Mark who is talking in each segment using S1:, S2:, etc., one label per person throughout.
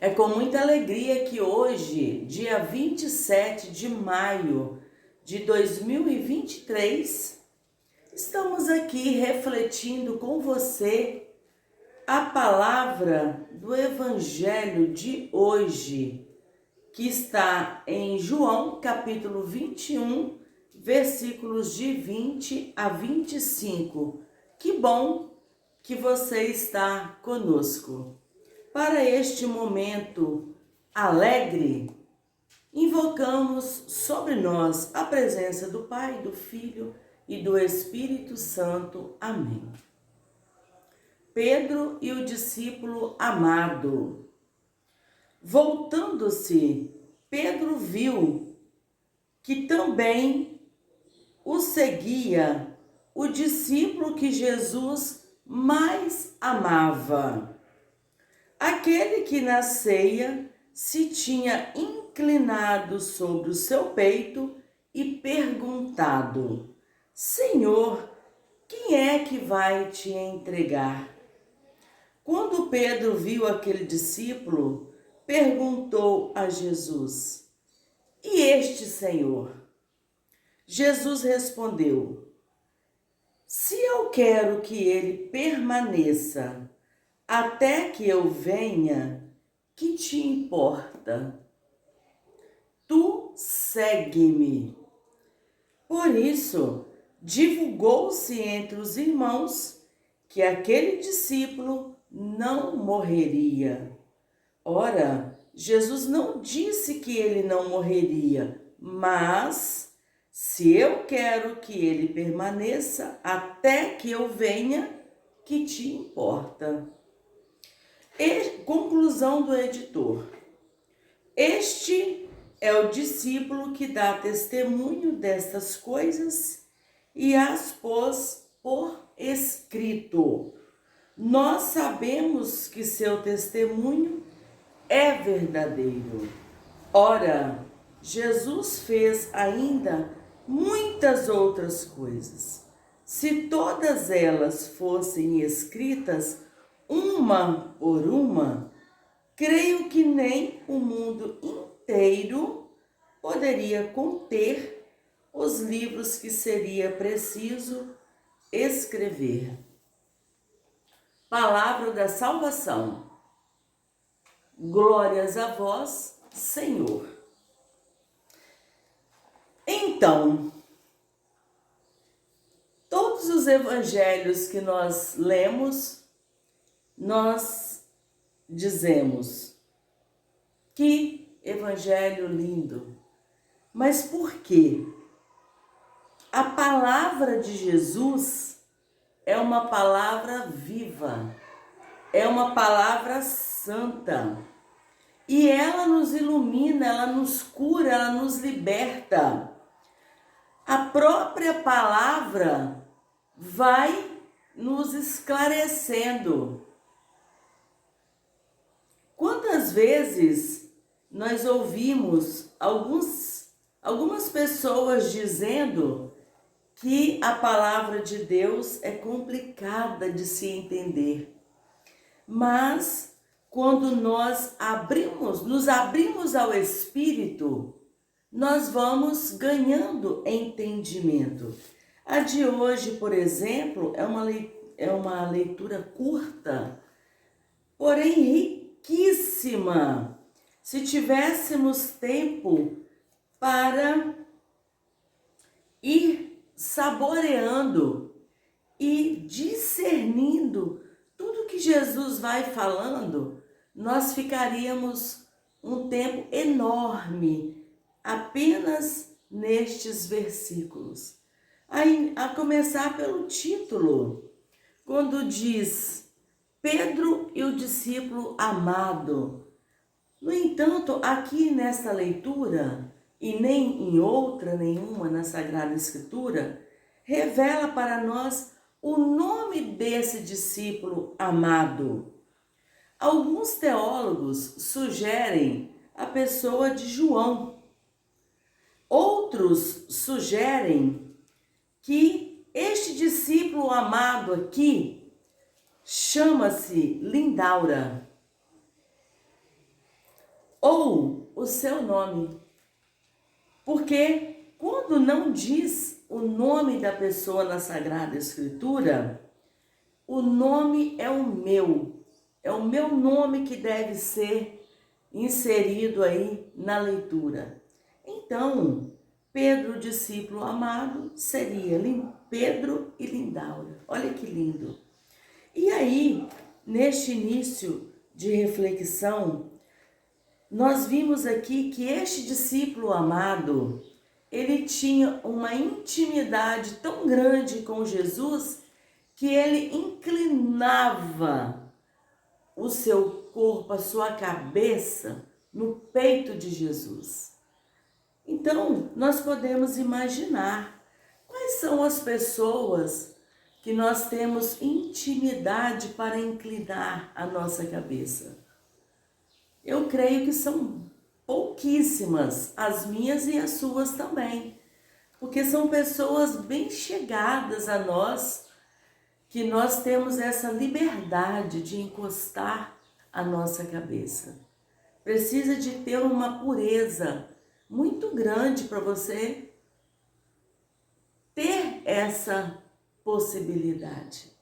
S1: É com muita alegria que hoje, dia 27 de maio de 2023, estamos aqui refletindo com você a palavra do Evangelho de hoje, que está em João capítulo 21, versículos de 20 a 25. Que bom que você está conosco. Para este momento alegre, invocamos sobre nós a presença do Pai, do Filho e do Espírito Santo. Amém. Pedro e o discípulo amado. Voltando-se, Pedro viu que também o seguia o discípulo que Jesus mais amava. Aquele que na ceia se tinha inclinado sobre o seu peito e perguntado: Senhor, quem é que vai te entregar? Quando Pedro viu aquele discípulo, perguntou a Jesus: E este Senhor? Jesus respondeu: Se eu quero que ele permaneça até que eu venha, que te importa? Tu segue-me. Por isso, divulgou-se entre os irmãos que aquele discípulo não morreria. Ora, Jesus não disse que ele não morreria, mas se eu quero que ele permaneça até que eu venha, que te importa? Conclusão do editor. Este é o discípulo que dá testemunho destas coisas e as pôs por escrito. Nós sabemos que seu testemunho é verdadeiro. Ora, Jesus fez ainda muitas outras coisas. Se todas elas fossem escritas uma por uma, creio que nem o mundo inteiro poderia conter os livros que seria preciso escrever. Palavra da salvação. Glórias a vós, Senhor. Então, todos os evangelhos que nós lemos, nós dizemos: que evangelho lindo! Mas por quê? A palavra de Jesus é uma palavra viva, é uma palavra santa. E ela nos ilumina, ela nos cura, ela nos liberta. A própria palavra vai nos esclarecendo. Quantas vezes nós ouvimos algumas pessoas dizendo que a palavra de Deus é complicada de se entender. Mas quando nós nos abrimos ao Espírito, nós vamos ganhando entendimento. A de hoje, por exemplo, é uma leitura curta, porém riquíssima. Se tivéssemos tempo para ir saboreando e discernindo tudo que Jesus vai falando, nós ficaríamos um tempo enorme apenas nestes versículos. A começar pelo título, quando diz Pedro e o discípulo amado. No entanto, aqui nesta leitura, e nem em outra nenhuma na Sagrada Escritura, revela para nós o nome desse discípulo amado. Alguns teólogos sugerem a pessoa de João. Outros sugerem que este discípulo amado aqui chama-se Lindaura. ou o seu nome. Porque quando não diz o nome da pessoa na Sagrada Escritura, o nome é o meu nome que deve ser inserido aí na leitura. Então, Pedro, discípulo amado, seria Pedro e Lindaura. Olha que lindo. E aí, neste início de reflexão, nós vimos aqui que este discípulo amado, ele tinha uma intimidade tão grande com Jesus que ele inclinava o seu corpo, a sua cabeça no peito de Jesus. Então, nós podemos imaginar quais são as pessoas que nós temos intimidade para inclinar a nossa cabeça. Eu creio que são pouquíssimas, as minhas e as suas também, porque são pessoas bem chegadas a nós, que nós temos essa liberdade de encostar a nossa cabeça. Precisa de ter uma pureza muito grande para você ter essa possibilidade.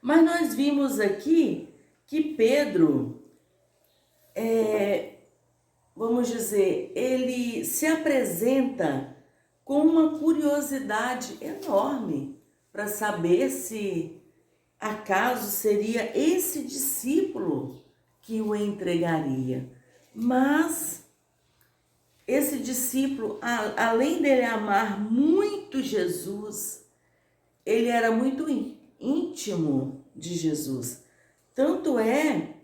S1: Mas nós vimos aqui que Pedro, vamos dizer, ele se apresenta com uma curiosidade enorme para saber se acaso seria esse discípulo que o entregaria. Mas esse discípulo, além dele amar muito Jesus, ele era muito íntimo de Jesus. Tanto é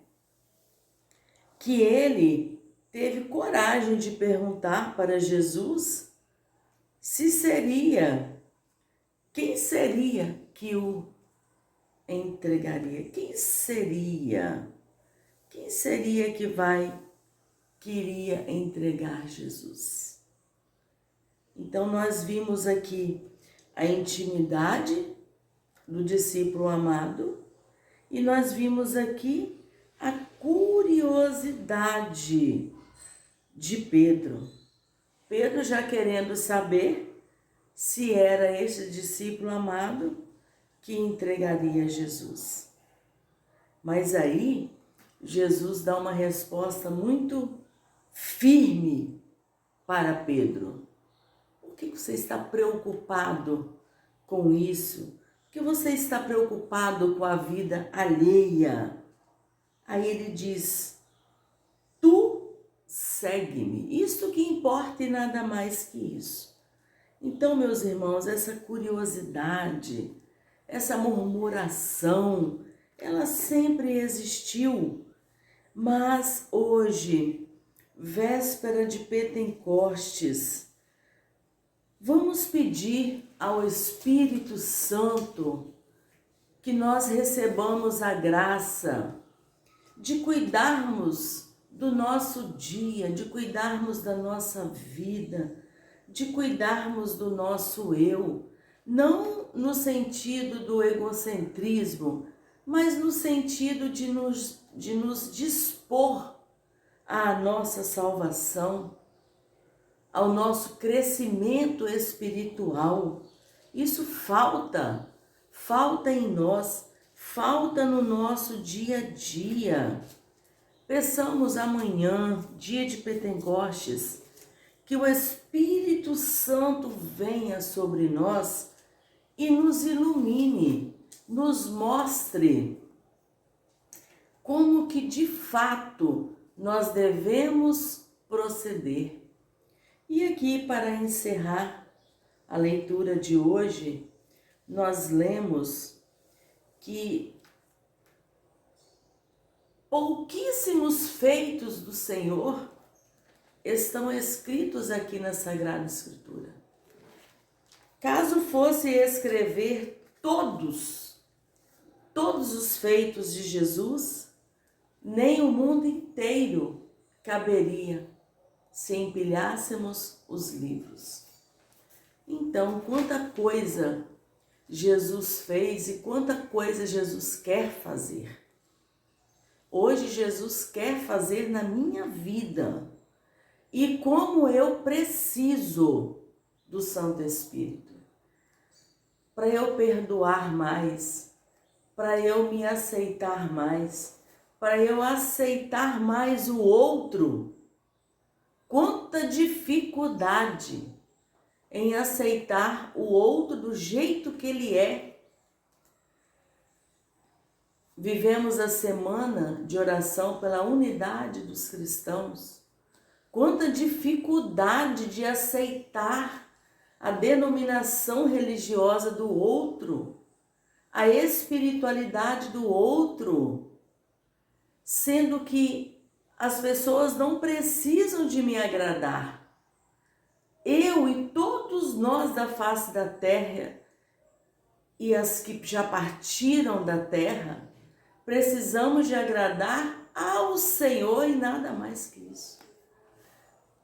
S1: que ele teve coragem de perguntar para Jesus quem seria que o entregaria? Quem seria que iria entregar Jesus? Então nós vimos aqui a intimidade do discípulo amado e nós vimos aqui a curiosidade de Pedro. Pedro já querendo saber se era esse discípulo amado que entregaria Jesus. Mas aí Jesus dá uma resposta muito firme para Pedro. Por que você está preocupado com isso? Por que você está preocupado com a vida alheia? Aí ele diz: tu segue-me. Isto que importa e nada mais que isso. Então, meus irmãos, essa curiosidade, essa murmuração, ela sempre existiu. Mas hoje, véspera de Pentecostes, vamos pedir ao Espírito Santo que nós recebamos a graça de cuidarmos do nosso dia, de cuidarmos da nossa vida, de cuidarmos do nosso eu, não no sentido do egocentrismo, mas no sentido de nos dispor à nossa salvação, ao nosso crescimento espiritual. Isso falta em nós, falta no nosso dia a dia. Peçamos amanhã, dia de Pentecostes, que o Espírito Santo venha sobre nós e nos ilumine, nos mostre como que de fato nós devemos proceder. E aqui, para encerrar a leitura de hoje, nós lemos que pouquíssimos feitos do Senhor estão escritos aqui na Sagrada Escritura. Caso fosse escrever todos os feitos de Jesus, nem o mundo inteiro caberia se empilhássemos os livros. Então, quanta coisa Jesus fez e quanta coisa Jesus quer fazer. hoje Jesus quer fazer na minha vida e como eu preciso do Santo Espírito para eu perdoar mais, para eu me aceitar mais, para eu aceitar mais o outro. Quanta dificuldade em aceitar o outro do jeito que ele é. Vivemos a semana de oração pela unidade dos cristãos. Quanta dificuldade de aceitar a denominação religiosa do outro, a espiritualidade do outro, sendo que as pessoas não precisam de me agradar. Eu e todos nós da face da terra e as que já partiram da terra, precisamos de agradar ao Senhor e nada mais que isso.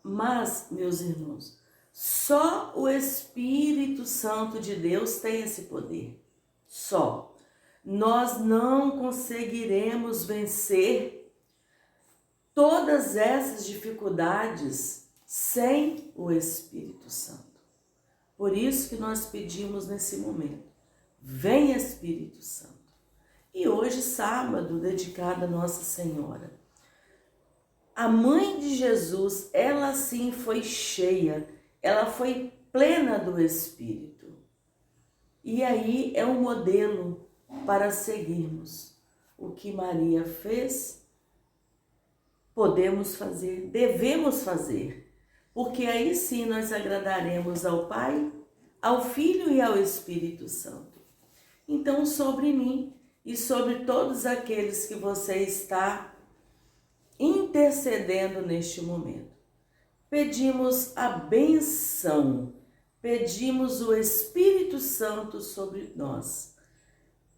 S1: Mas, meus irmãos, só o Espírito Santo de Deus tem esse poder. Só. Nós não conseguiremos vencer todas essas dificuldades sem o Espírito Santo. Por isso que nós pedimos nesse momento, vem Espírito Santo. E hoje, sábado, dedicado a Nossa Senhora. A mãe de Jesus, ela sim foi cheia, ela foi plena do Espírito. E aí é um modelo para seguirmos. O que Maria fez, podemos fazer, devemos fazer, porque aí sim nós agradaremos ao Pai, ao Filho e ao Espírito Santo. Então, sobre mim e sobre todos aqueles que você está intercedendo neste momento, pedimos a benção, pedimos o Espírito Santo sobre nós,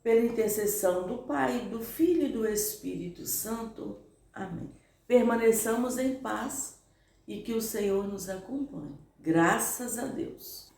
S1: pela intercessão do Pai, do Filho e do Espírito Santo. Amém. Permaneçamos em paz e que o Senhor nos acompanhe. Graças a Deus.